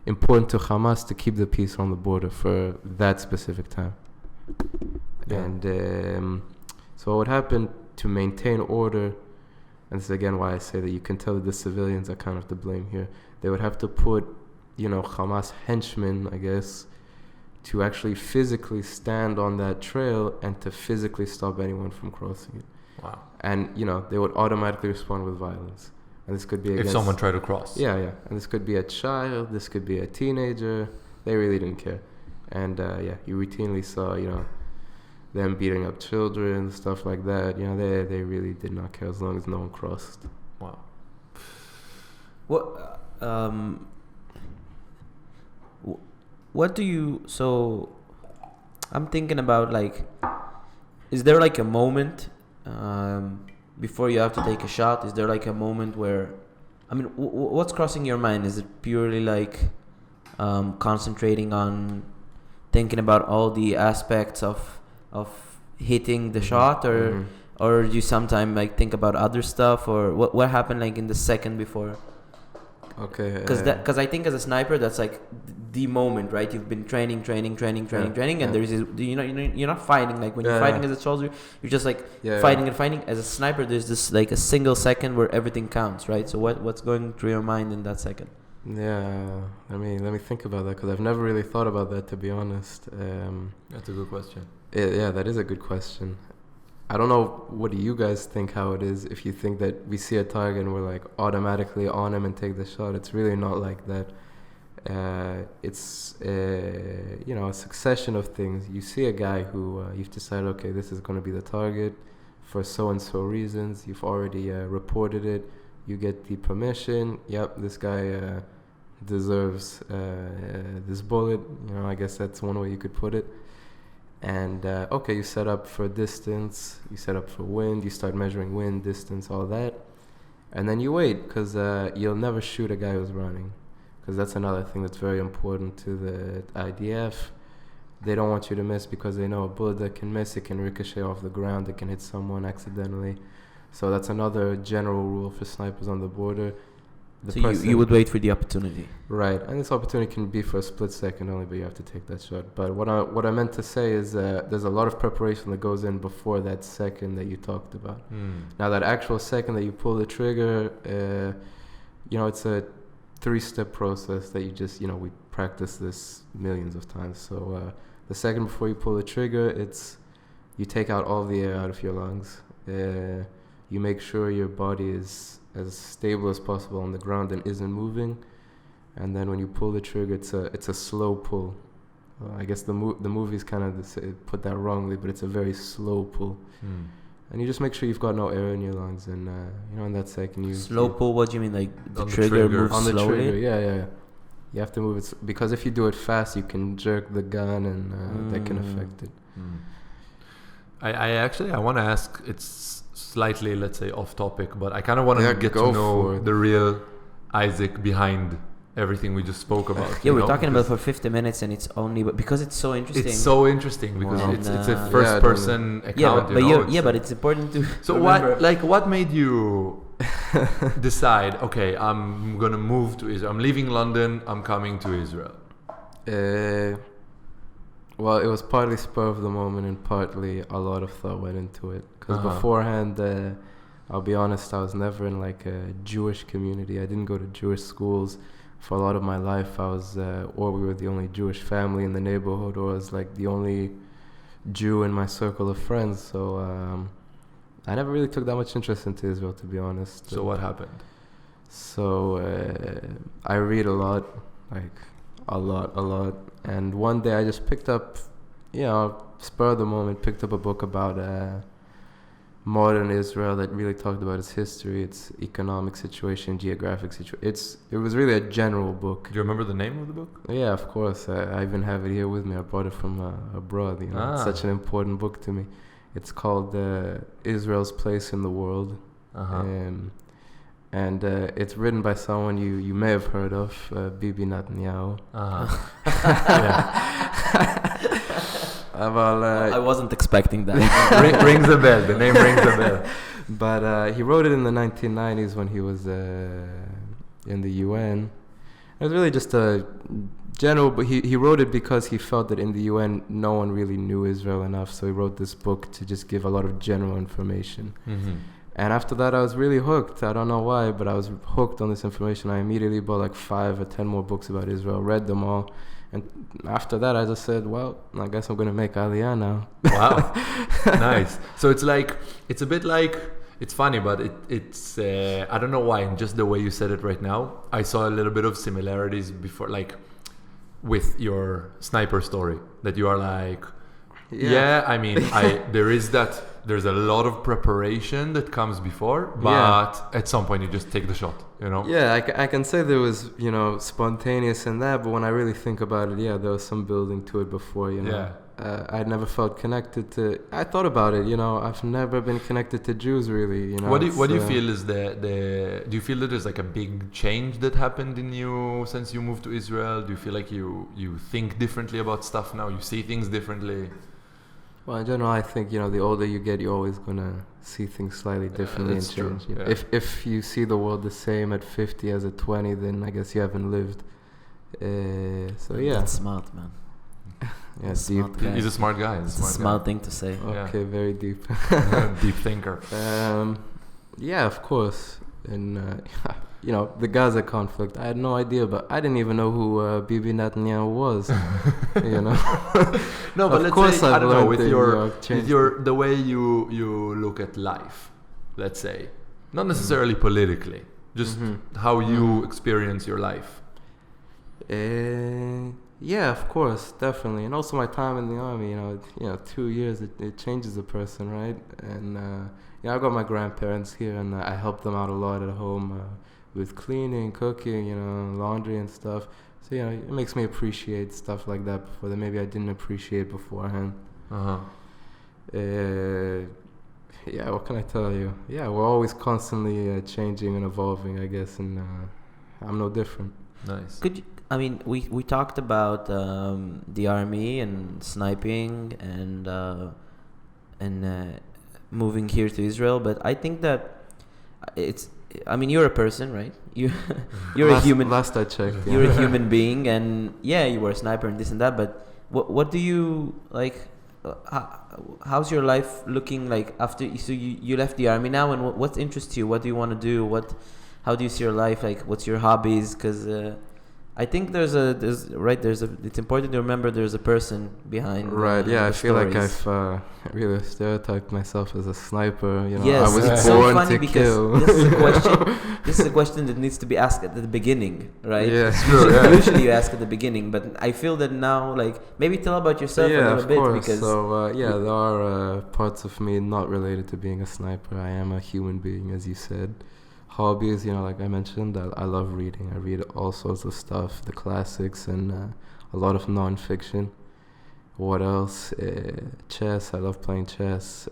important to Hamas to keep the peace on the border for that specific time. Yeah. And so what happened to maintain order, and this is again why I say that you can tell that the civilians are kind of to blame here. They would have to put, Hamas henchmen, I guess, to actually physically stand on that trail and to physically stop anyone from crossing it. Wow. And, they would automatically respond with violence. And this could be if someone tried to cross. Yeah. And this could be a child, this could be a teenager. They really didn't care. And, you routinely saw, them beating up children, stuff like that. They really did not care as long as no one crossed. Wow. What do you... So, I'm thinking about, is there, a moment... before you have to take a shot, is there a moment where, what's crossing your mind? Is it purely concentrating on thinking about all the aspects of hitting the shot, or do you sometimes think about other stuff, or what happened in the second before? Okay. Because I think as a sniper, that's the moment, right? You've been training, and there's you're not fighting. When you're fighting as a soldier, you're just fighting. As a sniper, there's this a single second where everything counts, right? So what's going through your mind in that second? Yeah, let me think about that, because I've never really thought about that, to be honest. That's a good question. Yeah, that is a good question. I don't know, what do you guys think how it is if you think that we see a target and we're automatically on him and take the shot? It's really not like that. It's a succession of things. You see a guy who you've decided, okay, this is going to be the target for so and so reasons. You've already reported it. You get the permission. Yep, this guy deserves this bullet. I guess that's one way you could put it. And okay, you set up for distance, you set up for wind, you start measuring wind, distance, all that. And then you wait, because you'll never shoot a guy who's running. Because that's another thing that's very important to the IDF. They don't want you to miss, because they know a bullet that can miss, it can ricochet off the ground, it can hit someone accidentally. So that's another general rule for snipers on the border. So you would wait for the opportunity. Right, and this opportunity can be for a split second only, but you have to take that shot. But what I meant to say is there's a lot of preparation that goes in before that second that you talked about. Now that actual second that you pull the trigger, it's a 3-step process that you just, we practice this millions of times. So the second before you pull the trigger, it's you take out all the air out of your lungs. You make sure your body is as stable as possible on the ground and isn't moving, and then when you pull the trigger, it's a slow pull. I guess the movies kind of put that wrongly, but it's a very slow pull. And you just make sure you've got no air in your lungs, and and that's like slow pull. What do you mean, like the trigger moves on the slowly? trigger? Yeah. You have to move it because if you do it fast, you can jerk the gun, and that can affect it. I want to ask. It's slightly, let's say, off topic, but I kind of want to get to know the real Isaac behind everything we just spoke about. Yeah, we're talking about for 50 minutes, and it's only because it's so interesting. It's so interesting because it's a first-person account. But it's important to. So what made you decide? Okay, I'm gonna move to Israel. I'm leaving London. I'm coming to Israel. Well, it was partly spur of the moment, and partly a lot of thought went into it. Because beforehand, I'll be honest, I was never in like a Jewish community. I didn't go to Jewish schools. For a lot of my life, I was, or we were the only Jewish family in the neighborhood, or I was like the only Jew in my circle of friends. So I never really took that much interest into Israel, to be honest. So what happened? So I read a lot, like a lot. And one day I just picked up, spur of the moment, picked up a book about modern Israel that really talked about its history, its economic situation, geographic situation. It was really a general book. Do you remember the name of the book? Yeah, of course. I even have it here with me. I brought it from abroad. It's such an important book to me. It's called Israel's Place in the World. And it's written by someone you may have heard of, Bibi Netanyahu. I wasn't expecting that. Rings a bell. The name rings a bell. But he wrote it in the 1990s when he was in the UN. It was really just a general, but he wrote it because he felt that in the UN no one really knew Israel enough, so he wrote this book to just give a lot of general information. And after that, I was really hooked. I don't know why, but I was hooked on this information. I immediately bought like 5 or 10 more books about Israel, read them all. And after that, I just said, well, I guess I'm going to make Aliyah now. Wow. Nice. So it's a bit like, it's funny, but it's I don't know why, and just the way you said it right now, I saw a little bit of similarities before, like with your sniper story, that you are like, there's a lot of preparation that comes before, but at some point you just take the shot, Yeah, I can say there was, spontaneous in that, but when I really think about it, there was some building to it before, I'd never felt connected to, I thought about it, I've never been connected to Jews really, What do you feel is do you feel that there's like a big change that happened in you since you moved to Israel? Do you feel like you think differently about stuff now? You see things differently? Well, in general, I think, the older you get, you're always going to see things slightly differently and change. If you see the world the same at 50 as at 20, then I guess you haven't lived. That's smart, man. Deep. He's a smart guy. It's a smart thing to say. Okay, very deep. Deep thinker. Of course. And, the Gaza conflict, I had no idea, but I didn't even know who Bibi Netanyahu was, No, but let's say, I don't know, with the way you look at life, let's say, not necessarily politically, just how you experience your life. Yeah, of course, definitely. And also my time in the army, 2 years, it changes a person, right? And, I got my grandparents here, and I help them out a lot at home, with cleaning, cooking, laundry and stuff. So, it makes me appreciate stuff like that before that maybe I didn't appreciate beforehand. What can I tell you? We're always constantly changing and evolving, I guess, and I'm no different. Nice. We talked about the army and sniping and moving here to Israel, but I think that you're a person, right? You're a human. Last I checked, you're a human being, and you were a sniper and this and that. But what do you like? How's your life looking like after? So you left the army now, and what interests you? What do you want to do? How do you see your life? Like, what's your hobbies? Because I think it's important to remember there's a person behind. Right. Yeah. I feel stories. like I've really stereotyped myself as a sniper. You know, yes, I was it's born so funny to because kill. this is a question that needs to be asked at the beginning, right? Yeah. Usually you ask at the beginning, but I feel that now, like, maybe tell about yourself a little bit. Course. Because so there are parts of me not related to being a sniper. I am a human being, as you said. Hobbies, like I mentioned, I love reading. I read all sorts of stuff, the classics and a lot of non-fiction. What else? Chess. I love playing chess.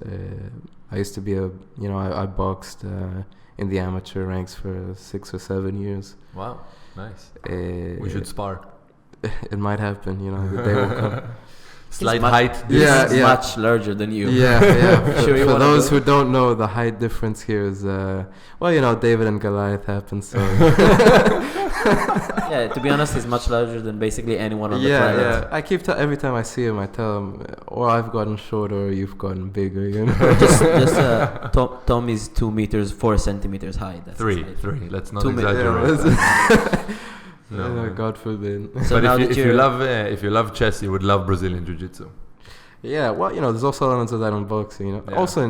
I used to be I boxed in the amateur ranks for 6 or 7 years. Wow, nice. We should spar. It might happen, the day will come. Slight height. He's much larger than you. Yeah. Sure, For those who don't know, the height difference here is, David and Goliath happened, so... Yeah, to be honest, he's much larger than basically anyone on the planet. Yeah. I keep every time I see him, I tell him, or I've gotten shorter, or you've gotten bigger, Tom is 2 meters, 4 centimeters high. That's three. Let's not 2 exaggerate. No, God forbid. So but if you love chess, you would love Brazilian Jiu-Jitsu. Yeah, well, there's also elements of that in boxing, Yeah. Also,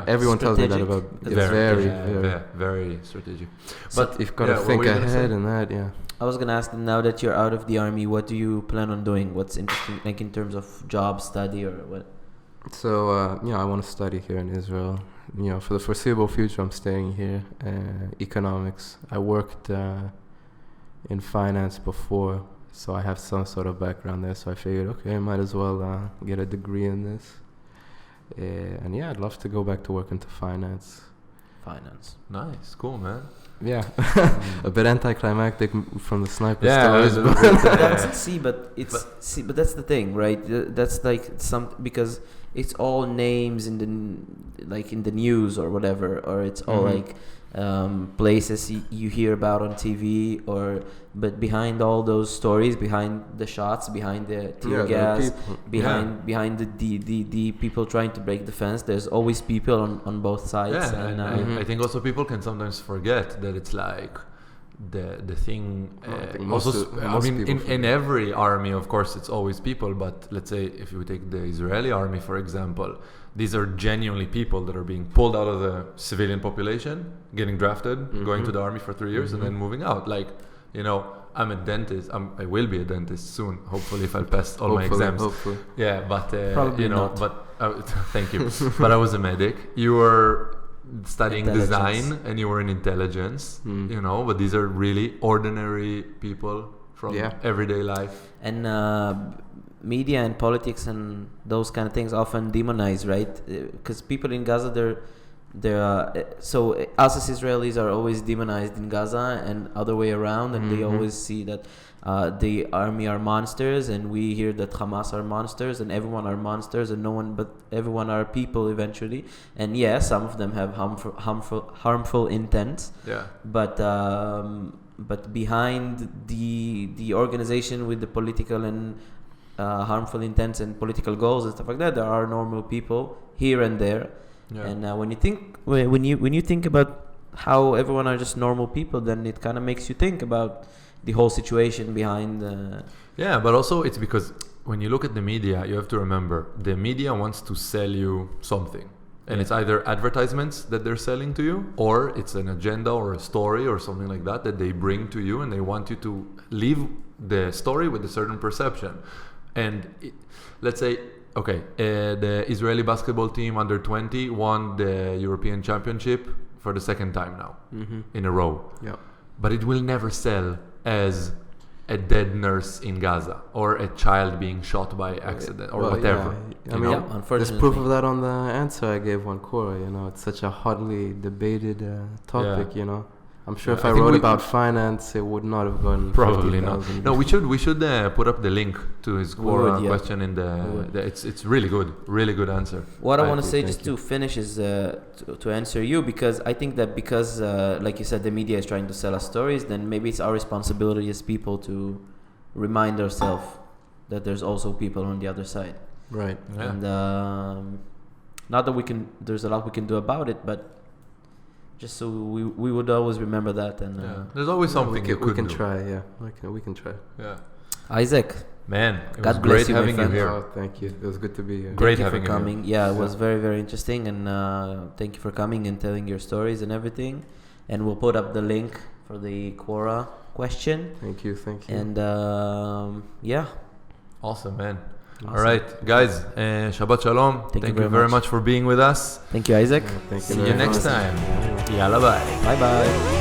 everyone tells me that about it's very strategic. But you've got to think ahead and that, I was gonna ask, now that you're out of the army, what do you plan on doing? What's interesting, like in terms of job, study, or what? So, I want to study here in Israel. For the foreseeable future, I'm staying here. Economics. I worked in finance before, so I have some sort of background there. So I figured, okay, I might as well get a degree in this. I'd love to go back to work into finance. Nice, cool, man. Yeah, a bit anticlimactic from the sniper stories. But that's the thing, right? That's like because it's all names in the news or whatever, or it's all like places you hear about on TV, but behind all those stories, behind the shots, behind the tear gas, behind the people trying to break the fence, there's always people on both sides. Yeah, and I think also people can sometimes forget that it's like the thing. In every army, of course, it's always people. But let's say if you take the Israeli army, for example, these are genuinely people that are being pulled out of the civilian population, getting drafted, going to the army for 3 years, and then moving out. Like, I'm a dentist. I will be a dentist soon, hopefully, if I pass all my exams. Hopefully. Yeah, but probably not. Thank you. But I was a medic. You were studying design, and you were in intelligence. But these are really ordinary people from everyday life. And media and politics and those kind of things often demonize, right? Because people in Gaza, so us as Israelis are always demonized in Gaza and other way around, and they always see that the army are monsters, and we hear that Hamas are monsters, and everyone are monsters, and everyone are people eventually. And some of them have harmful intents. Yeah. But behind the organization with the political and harmful intents and political goals and stuff like that, there are normal people here and there. Yeah. And when you think about how everyone are just normal people, then it kind of makes you think about the whole situation behind. But also it's because when you look at the media, you have to remember the media wants to sell you something, and it's either advertisements that they're selling to you, or it's an agenda or a story or something like that they bring to you, and they want you to leave the story with a certain perception. And let's say, the Israeli basketball team under 20 won the European Championship for the second time now in a row. Yeah. But it will never sell as a dead nurse in Gaza or a child being shot by accident or whatever. Unfortunately, there's proof of that on the answer I gave on Quora. It's such a hotly debated topic. I'm sure if I wrote about finance, it would not have gone. Probably not. No, we should put up the link to his Quora question in it's really good answer. What I want to say just to finish is to answer you, because I think that like you said, the media is trying to sell us stories, then maybe it's our responsibility as people to remind ourselves that there's also people on the other side. Right. Yeah. And not that there's a lot we can do about it, but just so we would always remember that. And there's always something we can try. Yeah, we can try. Yeah. Isaac, man, it God was bless great you, having my you friend. here. Oh, thank you. It was good to be here. Great thank you having for you coming. Yeah, it was very, very interesting, and thank you for coming and telling your stories and everything. And we'll put up the link for the Quora question. Thank you. And yeah. Awesome, man. Awesome. All right, guys. Shabbat Shalom. Thank you very much for being with us. Thank you, Isaac. Thank you. See you next time. Yalla, bye. Bye-bye.